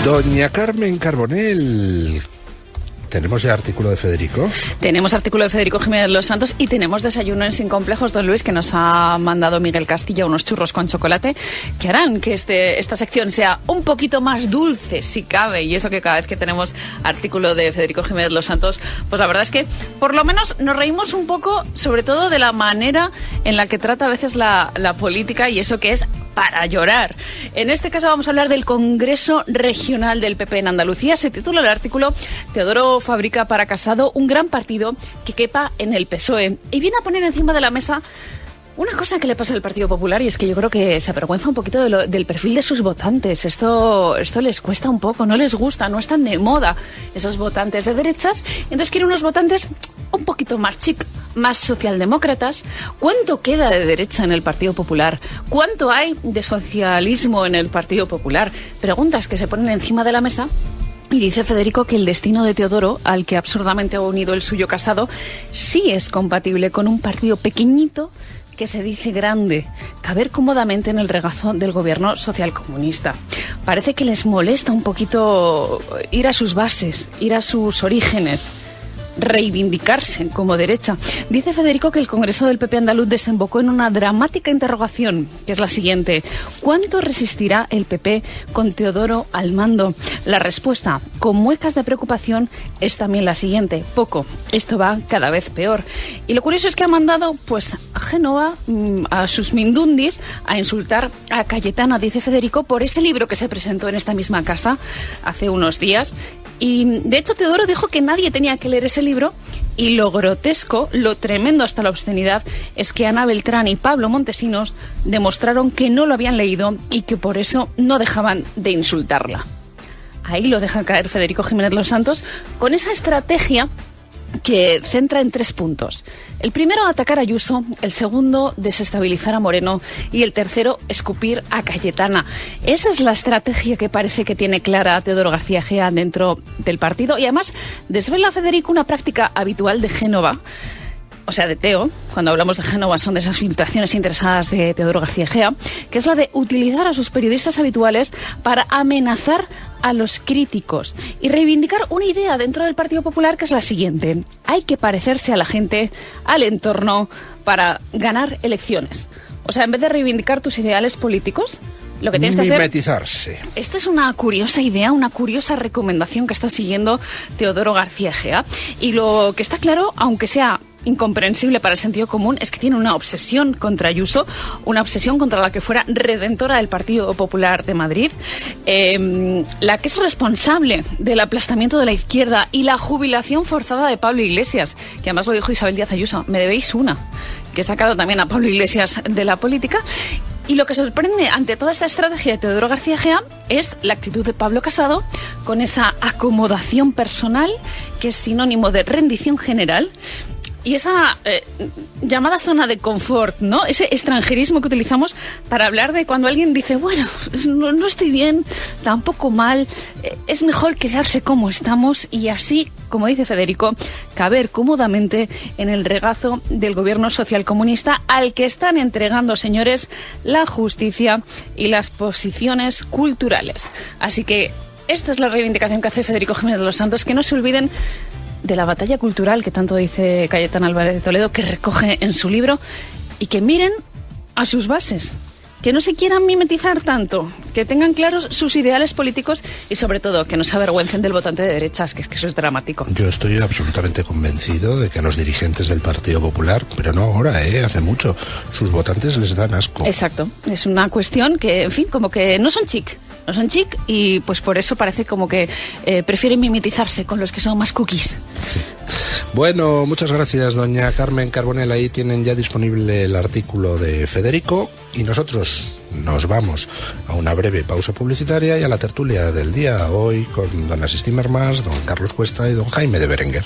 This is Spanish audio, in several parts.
Doña Carmen Carbonell, ¿tenemos ya artículo de Federico? Tenemos artículo de Federico Jiménez Los Santos y tenemos desayuno en Sin Complejos, don Luis, que nos ha mandado Miguel Castilla unos churros con chocolate que harán que esta sección sea un poquito más dulce, si cabe. Y eso que cada vez que tenemos artículo de Federico Jiménez Los Santos, pues la verdad es que por lo menos nos reímos un poco, sobre todo de la manera en la que trata a veces la política, y eso que es para llorar. En este caso vamos a hablar del Congreso Regional del PP en Andalucía. Se titula el artículo Teodoro fabrica para Casado un gran partido que quepa en el PSOE. Y viene a poner encima de la mesa una cosa que le pasa al Partido Popular, y es que yo creo que se avergüenza un poquito del perfil de sus votantes. Esto les cuesta un poco, no les gusta, no están de moda esos votantes de derechas. Entonces quieren unos votantes un poquito más chic, más socialdemócratas. ¿Cuánto queda de derecha en el Partido Popular? ¿Cuánto hay de socialismo en el Partido Popular? Preguntas que se ponen encima de la mesa. Y dice Federico que el destino de Teodoro, al que absurdamente ha unido el suyo Casado, sí es compatible con un partido pequeñito que se dice grande, caber cómodamente en el regazo del gobierno socialcomunista. Parece que les molesta un poquito ir a sus bases, ir a sus orígenes, reivindicarse como derecha. Dice Federico que el Congreso del PP andaluz desembocó en una dramática interrogación, que es la siguiente: ¿cuánto resistirá el PP con Teodoro al mando? La respuesta, con muecas de preocupación, es también la siguiente: poco. Esto va cada vez peor. Y lo curioso es que ha mandado pues a Génova, a sus mindundis, a insultar a Cayetana, dice Federico, por ese libro que se presentó en esta misma casa hace unos días. Y de hecho Teodoro dijo que nadie tenía que leer ese libro, y lo grotesco, lo tremendo hasta la obscenidad, es que Ana Beltrán y Pablo Montesinos demostraron que no lo habían leído y que por eso no dejaban de insultarla. Ahí lo deja caer Federico Jiménez Los Santos con esa estrategia que centra en 3 puntos. El primero, atacar a Ayuso; el segundo, desestabilizar a Moreno; y el tercero, escupir a Cayetana. Esa es la estrategia que parece que tiene clara Teodoro García Egea dentro del partido, y además desvela a Federico una práctica habitual de Génova, o sea, de Teo. Cuando hablamos de Génova son de esas filtraciones interesadas de Teodoro García Egea, que es la de utilizar a sus periodistas habituales para amenazar a los críticos y reivindicar una idea dentro del Partido Popular, que es la siguiente: hay que parecerse a la gente, al entorno, para ganar elecciones. O sea, en vez de reivindicar tus ideales políticos, lo que tienes que hacer... mimetizarse. Esta es una curiosa idea, una curiosa recomendación que está siguiendo Teodoro García Egea. Y lo que está claro, aunque sea incomprensible para el sentido común, es que tiene una obsesión contra Ayuso, una obsesión contra la que fuera redentora del Partido Popular de Madrid, la que es responsable del aplastamiento de la izquierda y la jubilación forzada de Pablo Iglesias, que además lo dijo Isabel Díaz Ayuso: me debéis una, que he sacado también a Pablo Iglesias de la política. Y lo que sorprende ante toda esta estrategia de Teodoro García Egea es la actitud de Pablo Casado, con esa acomodación personal que es sinónimo de rendición general, y esa llamada zona de confort, ¿no? Ese extranjerismo que utilizamos para hablar de cuando alguien dice, bueno, no estoy bien, tampoco mal, es mejor quedarse como estamos, y así, como dice Federico, caber cómodamente en el regazo del gobierno socialcomunista, al que están entregando, señores, la justicia y las posiciones culturales. Así que esta es la reivindicación que hace Federico Jiménez Los Santos: que no se olviden de la batalla cultural que tanto dice Cayetana Álvarez de Toledo, que recoge en su libro, y que miren a sus bases, que no se quieran mimetizar tanto, que tengan claros sus ideales políticos, y sobre todo que no se avergüencen del votante de derechas, que es que eso es dramático. Yo estoy absolutamente convencido de que a los dirigentes del Partido Popular, pero no ahora, hace mucho, sus votantes les dan asco. Exacto, es una cuestión que, en fin, como que no son chic, y pues por eso parece como que prefieren mimetizarse con los que son más cookies. Sí. Bueno, muchas gracias, doña Carmen Carbonell. Ahí tienen ya disponible el artículo de Federico, y nosotros nos vamos a una breve pausa publicitaria y a la tertulia del día, hoy con don Asís Timmermans, don Carlos Cuesta y don Jaime de Berenguer.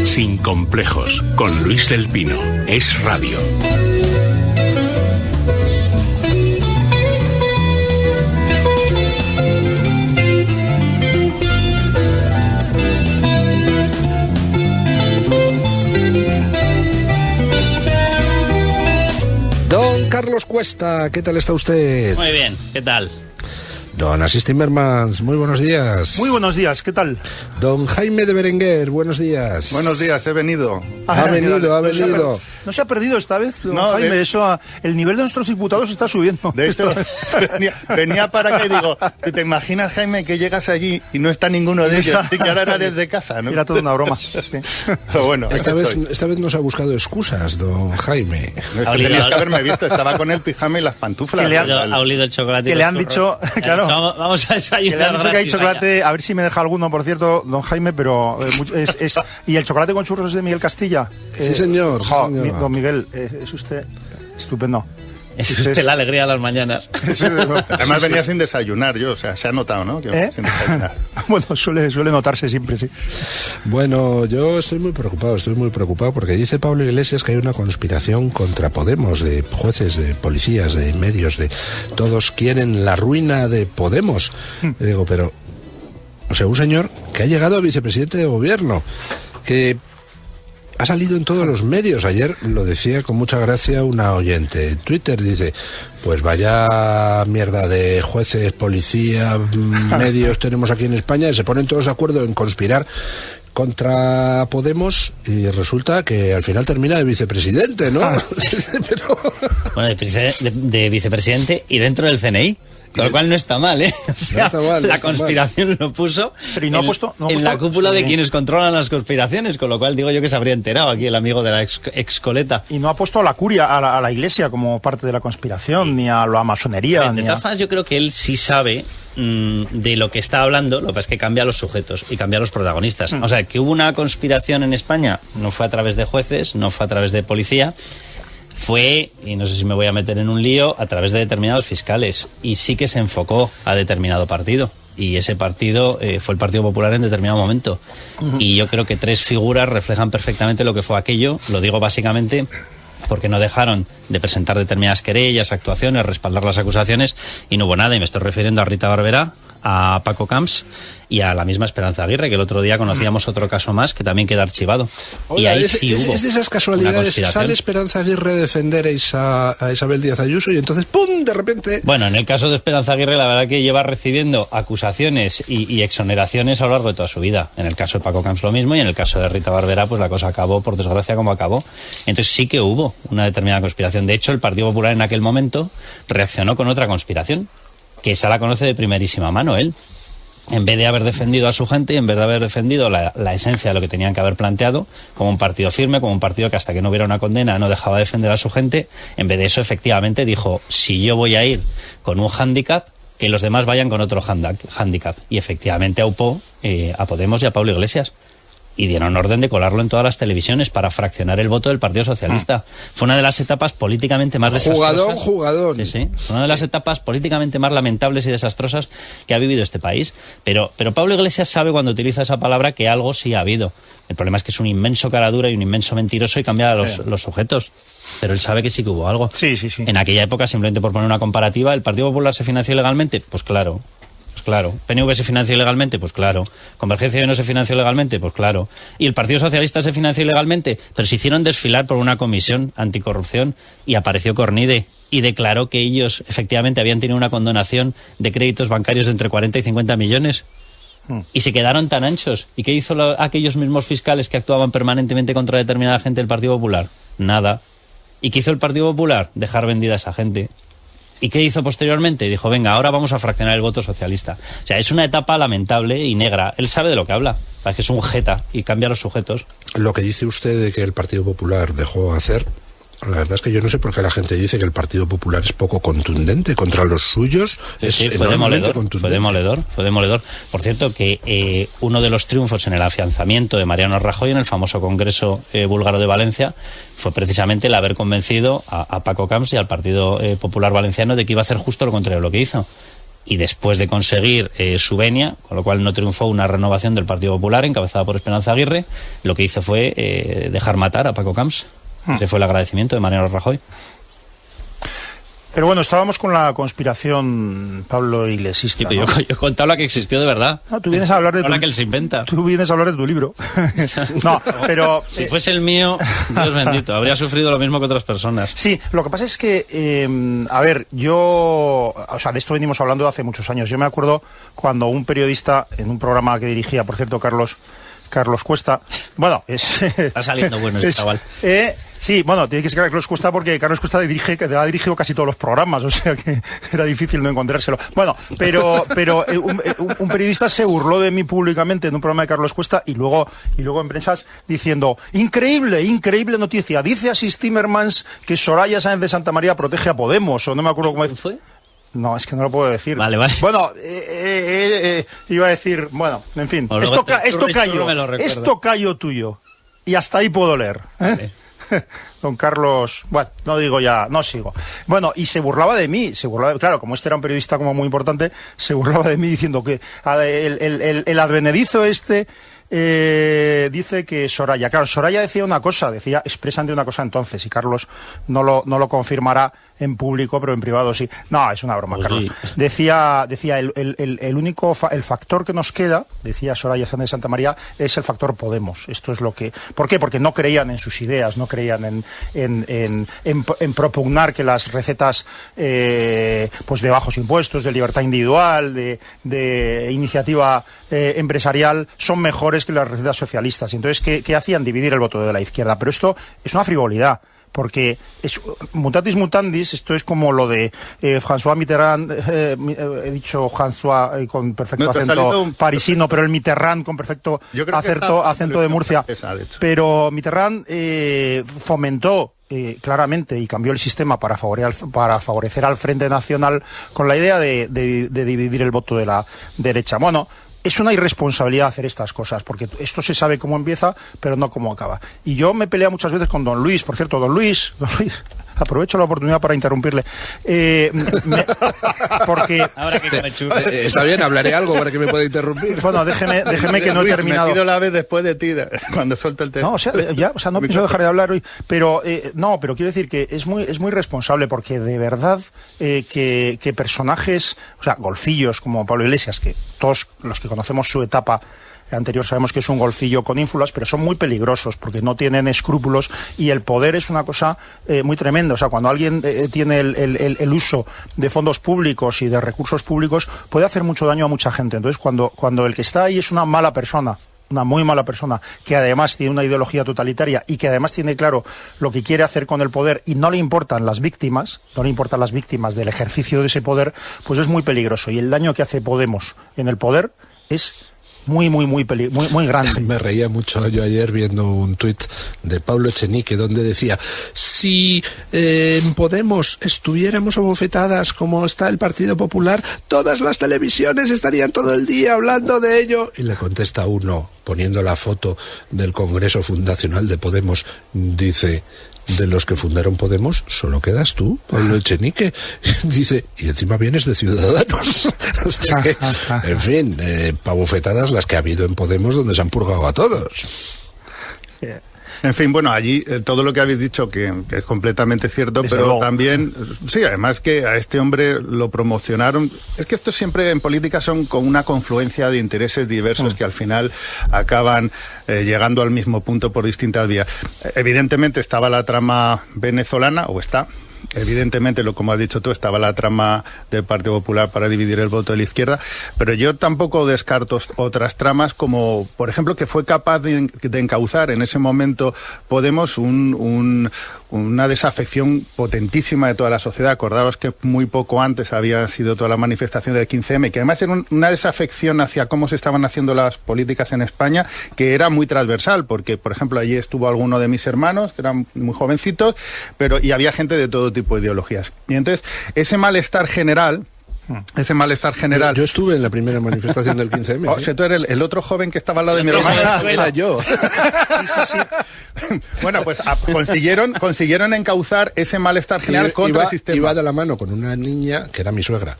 Sin complejos, con Luis del Pino. Es radio. Carlos Cuesta, ¿qué tal está usted? Muy bien, ¿qué tal? Don Asís Timmermans, muy buenos días. Muy buenos días, ¿qué tal? Don Jaime de Berenguer, buenos días. Buenos días, he venido. Ha venido. ¿No se ha perdido esta vez, don No, Jaime? El nivel de nuestros diputados está subiendo. De hecho, venía para acá y digo, ¿te imaginas, Jaime, que llegas allí y no está ninguno de ellos? Y que ahora era desde casa, ¿no? Era toda una broma. Sí. Pero bueno, esta vez nos ha buscado excusas, don Jaime. Tenías que haberme visto, estaba con el pijama y las pantuflas. Ha olido el chocolate. Que le han dicho, claro, Vamos a desayunar. que le han dicho que hay chocolate, a ver si me deja alguno, por cierto, don Jaime, pero ¿y el chocolate con churros es de Miguel Castilla? Sí, señor. Don Miguel, es usted estupendo. Es usted la alegría de las mañanas. Además venía sin desayunar yo, o sea, se ha notado, ¿no? Que sin desayunar. Bueno, suele notarse siempre, sí. Bueno, yo estoy muy preocupado porque dice Pablo Iglesias que hay una conspiración contra Podemos, de jueces, de policías, de medios, de todos quieren la ruina de Podemos. Y digo, pero, o sea, un señor que ha llegado a vicepresidente de gobierno, que ha salido en todos los medios. Ayer lo decía con mucha gracia una oyente en Twitter, dice, pues vaya mierda de jueces, policía, medios tenemos aquí en España, y se ponen todos de acuerdo en conspirar contra Podemos y resulta que al final termina de vicepresidente, ¿no? Pero... Bueno, de vicepresidente y dentro del CNI. Con lo cual no está mal, ¿eh? O sea, la conspiración lo puso en la cúpula de quienes controlan las conspiraciones, con lo cual digo yo que se habría enterado aquí el amigo de la excoleta. Y no ha puesto a la curia, a la iglesia como parte de la conspiración, ni a la masonería. De todas formas, yo creo que él sí sabe de lo que está hablando, lo que pasa es que cambia los sujetos y cambia los protagonistas. O sea, que hubo una conspiración en España, no fue a través de jueces, no fue a través de policía, fue, y no sé si me voy a meter en un lío, a través de determinados fiscales, y sí que se enfocó a determinado partido, y ese partido fue el Partido Popular en determinado momento. Y yo creo que tres figuras reflejan perfectamente lo que fue aquello. Lo digo básicamente porque no dejaron de presentar determinadas querellas, actuaciones, respaldar las acusaciones, y no hubo nada, y me estoy refiriendo a Rita Barberá, a Paco Camps y a la misma Esperanza Aguirre, que el otro día conocíamos otro caso más que también queda archivado. Oiga, y ahí sí hubo es de esas casualidades, sale Esperanza Aguirre a defender a Isabel Díaz Ayuso y entonces ¡pum!, de repente... Bueno, en el caso de Esperanza Aguirre, la verdad que lleva recibiendo acusaciones y exoneraciones a lo largo de toda su vida. En el caso de Paco Camps lo mismo, y en el caso de Rita Barberá, pues la cosa acabó, por desgracia, como acabó. Entonces sí que hubo una determinada conspiración. De hecho, el Partido Popular en aquel momento reaccionó con otra conspiración, que esa la conoce de primerísima mano él. En vez de haber defendido a su gente y en vez de haber defendido la esencia de lo que tenían que haber planteado, como un partido firme, como un partido que hasta que no hubiera una condena no dejaba de defender a su gente, en vez de eso efectivamente dijo, si yo voy a ir con un hándicap, que los demás vayan con otro hándicap. Y efectivamente aupó a Podemos y a Pablo Iglesias. Y dieron orden de colarlo en todas las televisiones para fraccionar el voto del Partido Socialista. Fue una de las etapas políticamente más desastrosas. Jugadón. Sí. Fue una de las etapas políticamente más lamentables y desastrosas que ha vivido este país. Pero Pablo Iglesias sabe cuando utiliza esa palabra que algo sí ha habido. El problema es que es un inmenso caradura y un inmenso mentiroso y cambia los sujetos. Pero él sabe que sí que hubo algo. Sí. En aquella época, simplemente por poner una comparativa, ¿el Partido Popular se financió ilegalmente? Pues claro. ¿PNV se financió ilegalmente? Pues claro. ¿Convergencia no se financió ilegalmente? Pues claro. ¿Y el Partido Socialista se financió ilegalmente? Pero se hicieron desfilar por una comisión anticorrupción y apareció Cornide y declaró que ellos efectivamente habían tenido una condonación de créditos bancarios de entre 40 y 50 millones. Y se quedaron tan anchos. ¿Y qué hizo aquellos mismos fiscales que actuaban permanentemente contra determinada gente del Partido Popular? Nada. ¿Y qué hizo el Partido Popular? Dejar vendida a esa gente. ¿Y qué hizo posteriormente? Dijo, venga, ahora vamos a fraccionar el voto socialista. O sea, es una etapa lamentable y negra. Él sabe de lo que habla. Es que es un jeta y cambia los sujetos. Lo que dice usted de que el Partido Popular dejó hacer, la verdad es que yo no sé por qué la gente dice que el Partido Popular es poco contundente contra los suyos. Sí, fue demoledor. Por cierto, que uno de los triunfos en el afianzamiento de Mariano Rajoy en el famoso Congreso búlgaro de Valencia fue precisamente el haber convencido a Paco Camps y al Partido Popular Valenciano de que iba a hacer justo lo contrario de lo que hizo. Y después de conseguir su venia, con lo cual no triunfó una renovación del Partido Popular encabezada por Esperanza Aguirre, lo que hizo fue dejar matar a Paco Camps. Ese fue el agradecimiento de Mariano Rajoy. Pero bueno, estábamos con la conspiración Pablo Iglesista. Sí, pero ¿no? yo he contado la que existió de verdad. No, tú vienes a hablar de no la que él se inventa. Tú vienes a hablar de tu libro. No, pero... Si fuese el mío, Dios bendito, habría sufrido lo mismo que otras personas. Sí, lo que pasa es que, a ver, de esto venimos hablando hace muchos años. Yo me acuerdo cuando un periodista, en un programa que dirigía, por cierto, Carlos Cuesta, bueno, Está saliendo bueno ese chaval. Sí, bueno, tiene que ser Carlos Cuesta porque Carlos Cuesta ha dirigido casi todos los programas, o sea que era difícil no encontrárselo. Bueno, pero un periodista se burló de mí públicamente en un programa de Carlos Cuesta y luego en prensas diciendo, increíble noticia, dice Asís Timmermans que Soraya Sáenz de Santa María protege a Podemos, o no me acuerdo cómo fue. No, es que no lo puedo decir. Vale. Bueno, iba a decir, bueno, en fin, Bueno, esto callo tuyo. Y hasta ahí puedo leer. Vale. Don Carlos, bueno, no digo ya, no sigo. Bueno, y se burlaba de mí, claro, como este era un periodista como muy importante, se burlaba de mí diciendo que el advenedizo dice que Soraya, claro, Soraya decía expresamente una cosa entonces, y Carlos no lo confirmará en público, pero en privado sí. No, es una broma, pues Carlos. Sí. Decía el factor que nos queda, decía Soraya Sáenz de Santa María, es el factor Podemos. Esto es lo que... ¿Por qué? Porque no creían en sus ideas, no creían en propugnar que las recetas pues de bajos impuestos, de libertad individual, de iniciativa empresarial son mejores que las recetas socialistas. Entonces, ¿qué hacían? Dividir el voto de la izquierda. Pero esto es una frivolidad. Porque mutatis mutandis, esto es como lo de François Mitterrand, he dicho François con perfecto acento parisino, pero el Mitterrand con perfecto acento de Murcia. Pero Mitterrand fomentó claramente y cambió el sistema para favorecer al Frente Nacional con la idea de dividir el voto de la derecha. Bueno, es una irresponsabilidad hacer estas cosas, porque esto se sabe cómo empieza, pero no cómo acaba. Y yo me peleo muchas veces con don Luis. Por cierto, don Luis, aprovecho la oportunidad para interrumpirle. Porque... Ahora que está bien, hablaré algo para que me pueda interrumpir. Bueno, déjeme que no he terminado. Metido la vez después de ti, cuando suelta el tema. No, no pienso dejar de hablar hoy. Pero quiero decir que es muy responsable, porque de verdad que personajes, o sea, golfillos como Pablo Iglesias, que todos los que conocemos su etapa anterior sabemos que es un golfillo con ínfulas, pero son muy peligrosos porque no tienen escrúpulos, y el poder es una cosa muy tremenda. O sea, cuando alguien tiene el uso de fondos públicos y de recursos públicos, puede hacer mucho daño a mucha gente. Entonces, cuando el que está ahí es una mala persona, una muy mala persona, que además tiene una ideología totalitaria y que además tiene claro lo que quiere hacer con el poder y no le importan las víctimas del ejercicio de ese poder, pues es muy peligroso. Y el daño que hace Podemos en el poder es muy grande. Me reía mucho yo ayer viendo un tuit de Pablo Echenique donde decía, si en Podemos estuviéramos abofetadas como está el Partido Popular, todas las televisiones estarían todo el día hablando de ello. Y le contesta uno, poniendo la foto del Congreso Fundacional de Podemos, dice, de los que fundaron Podemos, solo quedas tú, Pablo Echenique. Dice, y encima vienes de Ciudadanos. O sea que, en fin, pabofetadas las que ha habido en Podemos, donde se han purgado a todos. En fin, bueno, allí todo lo que habéis dicho que es completamente cierto, Desde pero luego. también, sí, además que a este hombre lo promocionaron. Es que esto siempre en política son con una confluencia de intereses diversos que al final acaban llegando al mismo punto por distintas vías. Evidentemente estaba la trama venezolana, o está. Evidentemente, como has dicho tú, estaba la trama del Partido Popular para dividir el voto de la izquierda, pero yo tampoco descarto otras tramas, como, por ejemplo, que fue capaz de encauzar en ese momento Podemos una desafección potentísima de toda la sociedad. Acordaros que muy poco antes había sido toda la manifestación del 15M, que además era una desafección hacia cómo se estaban haciendo las políticas en España, que era muy transversal, porque, por ejemplo, allí estuvo alguno de mis hermanos, que eran muy jovencitos, y había gente de todo tipo de ideologías. Y entonces, ese malestar general... Yo estuve en la primera manifestación del 15M. O sea, tú eres el otro joven que estaba al lado de mi hermano. Era yo. Sí. Bueno, pues consiguieron encauzar ese malestar general contra el sistema. Iba de la mano con una niña que era mi suegra.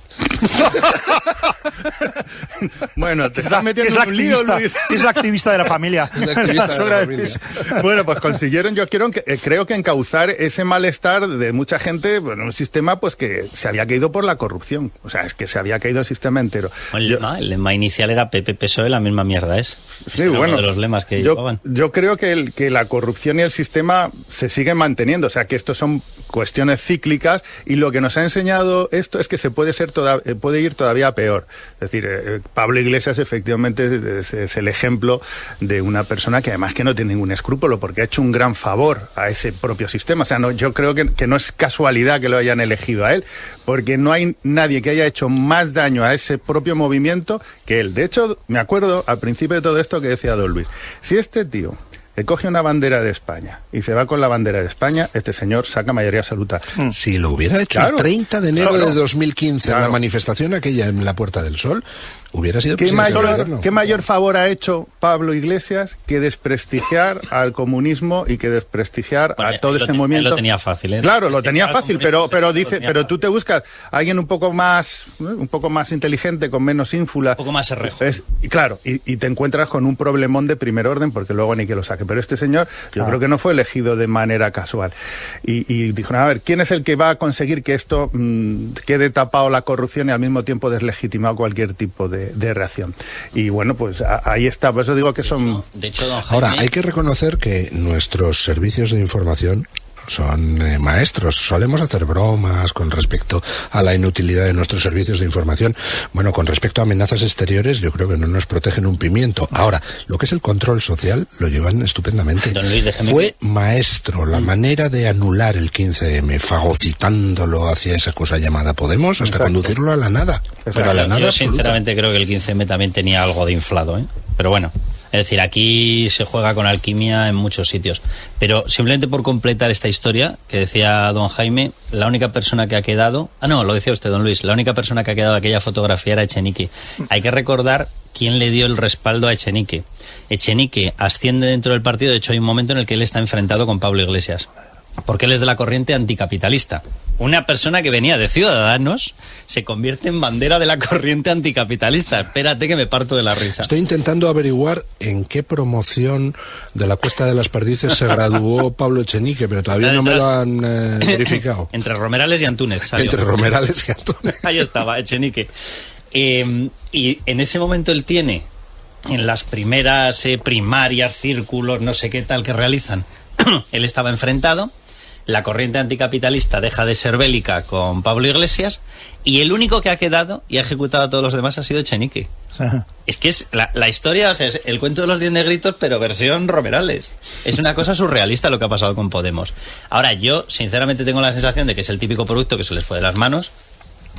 Bueno, te estás metiendo en un lío, Luis. Es la activista de la familia. La suegra de la familia. Bueno, pues consiguieron, creo que encauzar ese malestar de mucha gente, bueno, un sistema pues que se había caído por la corrupción. O sea, es que se había caído el sistema entero. El lema inicial era PP-PSOE, la misma mierda es. Sí, bueno, uno de los lemas que llevaban. Yo creo que la corrupción y el sistema se siguen manteniendo. O sea, que estos son cuestiones cíclicas, y lo que nos ha enseñado esto es que se puede ir todavía peor. Es decir, Pablo Iglesias efectivamente es el ejemplo de una persona que además que no tiene ningún escrúpulo, porque ha hecho un gran favor a ese propio sistema. O sea, yo creo que no es casualidad que lo hayan elegido a él, porque no hay nadie que haya hecho más daño a ese propio movimiento que él. De hecho, me acuerdo al principio de todo esto que decía don Luis, si este tío coge una bandera de España y se va con la bandera de España, este señor saca mayoría absoluta. Si lo hubiera hecho el 30 de enero de 2015 en la manifestación aquella en la Puerta del Sol, hubiera sido ¿Qué mayor favor ha hecho Pablo Iglesias que desprestigiar al comunismo y que desprestigiar a todo ese movimiento? Él lo tenía fácil, ¿eh? Claro, lo tenía fácil, pero tú te buscas a alguien un poco más inteligente, con menos ínfula. Un poco más errejo. Claro, y te encuentras con un problemón de primer orden, porque luego ni que lo saque. Pero este señor, yo creo que no fue elegido de manera casual. Y dijo, a ver, ¿quién es el que va a conseguir que esto quede tapado la corrupción y al mismo tiempo deslegitimado cualquier tipo de reacción? Y bueno, pues ahí está. Por eso digo que son... De hecho, don Jaime... Ahora, hay que reconocer que nuestros servicios de información son maestros. Solemos hacer bromas con respecto a la inutilidad de nuestros servicios de información. Bueno, con respecto a amenazas exteriores, yo creo que no nos protegen un pimiento. Ahora, lo que es el control social lo llevan estupendamente. Don Luis, fue maestro la manera de anular el 15M, fagocitándolo hacia esa cosa llamada Podemos, hasta conducirlo a la nada. Pero a la nada yo absoluta. Sinceramente creo que el 15M también tenía algo de inflado, ¿eh? Pero bueno, es decir, aquí se juega con alquimia en muchos sitios. Pero simplemente por completar esta historia que decía don Jaime, la única persona que ha quedado... lo decía usted, don Luis, la única persona que ha quedado de aquella fotografía era Echenique. Hay que recordar quién le dio el respaldo a Echenique. Echenique asciende dentro del partido, de hecho hay un momento en el que él está enfrentado con Pablo Iglesias, porque él es de la corriente anticapitalista. Una persona que venía de Ciudadanos se convierte en bandera de la corriente anticapitalista. Espérate que me parto de la risa. Estoy intentando averiguar en qué promoción de la Cuesta de las Perdices se graduó Pablo Echenique, pero todavía no me lo han verificado. Entre Romerales y Antúnez. ¿sabes? Entre Romerales y Antúnez. Ahí estaba, Echenique. Y en ese momento él tiene, en las primeras primarias, círculos, no sé qué tal que realizan, él estaba enfrentado. La corriente anticapitalista deja de ser bélica con Pablo Iglesias, y el único que ha quedado y ha ejecutado a todos los demás ha sido Echenique. Es que es la historia, o sea, es el cuento de los 10 negritos, pero versión Romerales. Es una cosa surrealista lo que ha pasado con Podemos. Ahora, yo sinceramente tengo la sensación de que es el típico producto que se les fue de las manos,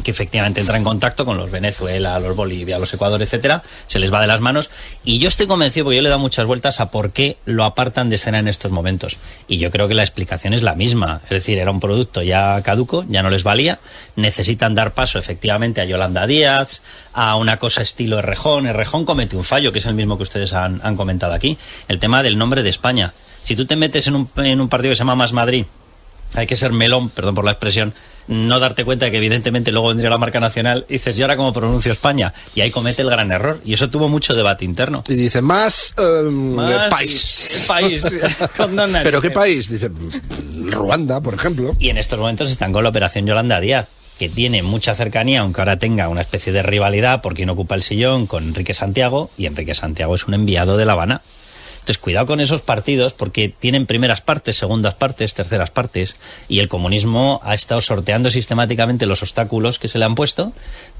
que efectivamente entra en contacto con los Venezuela, los Bolivia, los Ecuador, etcétera, se les va de las manos, y yo estoy convencido, porque yo le he dado muchas vueltas a por qué lo apartan de escena en estos momentos, y yo creo que la explicación es la misma, es decir, era un producto ya caduco, ya no les valía, necesitan dar paso efectivamente a Yolanda Díaz, a una cosa estilo Errejón. Errejón comete un fallo, que es el mismo que ustedes han comentado aquí, el tema del nombre de España. Si tú te metes en un partido que se llama Más Madrid, hay que ser melón, perdón por la expresión, no darte cuenta de que evidentemente luego vendría la marca nacional y dices, ¿y ahora cómo pronuncio España? Y ahí comete el gran error, y eso tuvo mucho debate interno. Y dice, más país. ¿Pero qué país? Dice, Ruanda, por ejemplo. Y en estos momentos están con la operación Yolanda Díaz, que tiene mucha cercanía, aunque ahora tenga una especie de rivalidad por quien ocupa el sillón, con Enrique Santiago, y Enrique Santiago es un enviado de La Habana. Entonces, cuidado con esos partidos, porque tienen primeras partes, segundas partes, terceras partes, y el comunismo ha estado sorteando sistemáticamente los obstáculos que se le han puesto,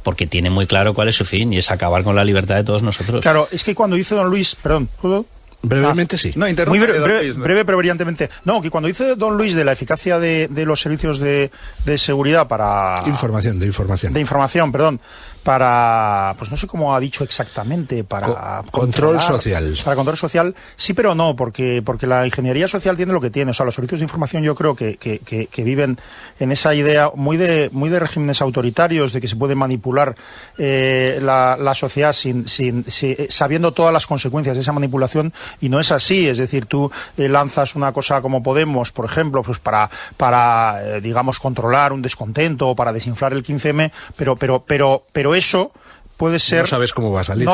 porque tiene muy claro cuál es su fin, y es acabar con la libertad de todos nosotros. Claro, es que cuando dice don Luis, perdón, ¿puedo? Brevemente sí. No, muy breve, pero brillantemente. No, que cuando dice don Luis de la eficacia de los servicios de seguridad para... De información, perdón. Para, pues no sé cómo ha dicho exactamente, para control social. Para control social, sí, pero no, porque la ingeniería social tiene lo que tiene. O sea, los servicios de información yo creo que viven en esa idea muy de regímenes autoritarios, de que se puede manipular la sociedad sabiendo todas las consecuencias de esa manipulación, y no es así. Es decir, tú lanzas una cosa como Podemos, por ejemplo, pues para digamos, controlar un descontento o para desinflar el 15M, pero eso puede ser... No sabes cómo va a salir.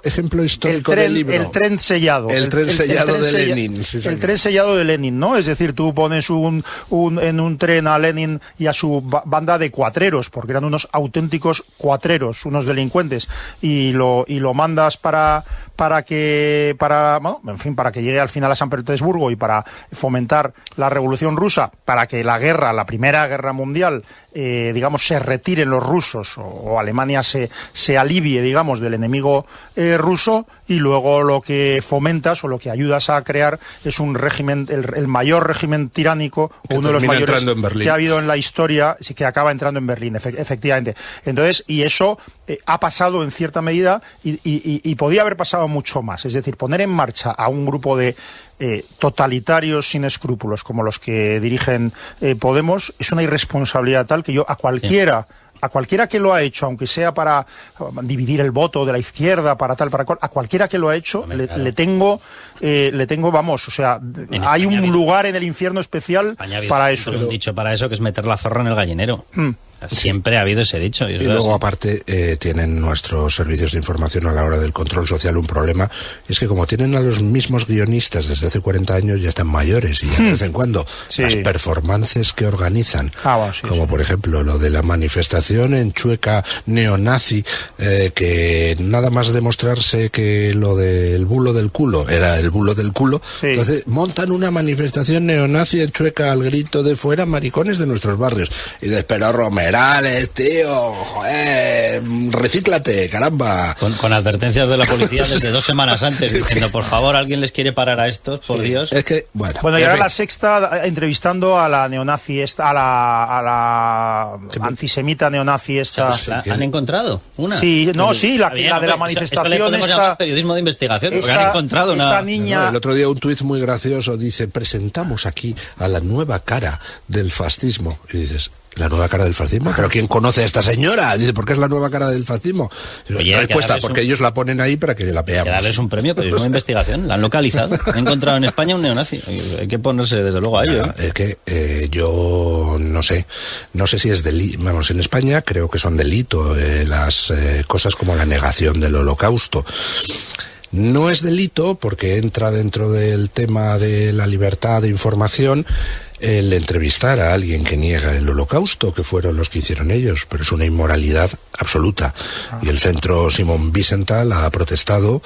Ejemplo histórico del libro. El tren sellado. El tren sellado de Lenin. Sí, el tren sellado de Lenin, ¿no? Es decir, tú pones en un tren a Lenin y a su banda de cuatreros, porque eran unos auténticos cuatreros, unos delincuentes, y lo mandas para que llegue al final a San Petersburgo y para fomentar la Revolución Rusa, para que la Primera Guerra Mundial, se retiren los rusos o Alemania se alivie, del enemigo ruso, y luego lo que fomentas o lo que ayudas a crear es un régimen, el mayor régimen tiránico, o uno de los mayores que ha habido en la historia, que acaba entrando en Berlín, efectivamente. Entonces, y eso ha pasado en cierta medida y podía haber pasado mucho más. Es decir, poner en marcha a un grupo de totalitarios sin escrúpulos como los que dirigen Podemos es una irresponsabilidad tal que yo a cualquiera que lo ha hecho, aunque sea para dividir el voto de la izquierda, a cualquiera que lo ha hecho, le tengo, hay un lugar en el infierno especial para eso. Un dicho para eso, que es meter la zorra en el gallinero. Siempre ha habido ese dicho. Y luego, aparte, tienen nuestros servicios de información a la hora del control social un problema. Es que como tienen a los mismos guionistas desde hace 40 años, ya están mayores y ya de vez en cuando las performances que organizan, como por ejemplo lo de la manifestación en Chueca neonazi, que nada más demostrarse que lo del bulo del culo era el bulo del culo, entonces montan una manifestación neonazi en Chueca al grito de fuera maricones de nuestros barrios. Y dices, pero Romerales, tío, joder, recíclate, caramba. Con advertencias de la policía desde 2 semanas antes, diciendo, por favor, alguien les quiere parar a estos, por Dios. Es que, bueno, y ahora La Sexta entrevistando a la neonazi a la antisemita neonazi esta. ¿Han encontrado una? Sí, la de la manifestación esta. Periodismo de investigación, porque han encontrado esta niña. El otro día un tuit muy gracioso dice, presentamos aquí a la nueva cara del fascismo. Y dices, ¿la nueva cara del fascismo? ¿Pero quién conoce a esta señora? Dice, ¿por qué es la nueva cara del fascismo? Oye, respuesta, porque ellos la ponen ahí para que la veamos. Hay que darles un premio, periodismo de investigación. La han localizado. Han encontrado en España un neonazi. Hay que ponerse desde luego a ello. Es que yo no sé si es delito. Vamos, en España creo que son delito las cosas como la negación del Holocausto. No es delito porque entra dentro del tema de la libertad de información el entrevistar a alguien que niega el Holocausto, que fueron los que hicieron ellos, pero es una inmoralidad absoluta. Y el Centro Simón Wiesenthal ha protestado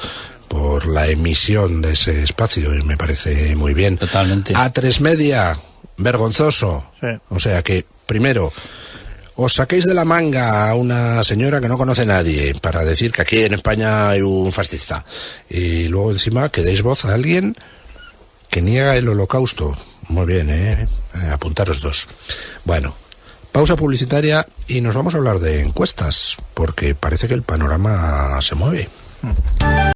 por la emisión de ese espacio y me parece muy bien. Totalmente. A3 Media, vergonzoso. Sí. O sea que, primero, os saquéis de la manga a una señora que no conoce nadie para decir que aquí en España hay un fascista. Y luego encima que deis voz a alguien que niega el Holocausto. Muy bien, apuntaros 2. Bueno, pausa publicitaria y nos vamos a hablar de encuestas, porque parece que el panorama se mueve.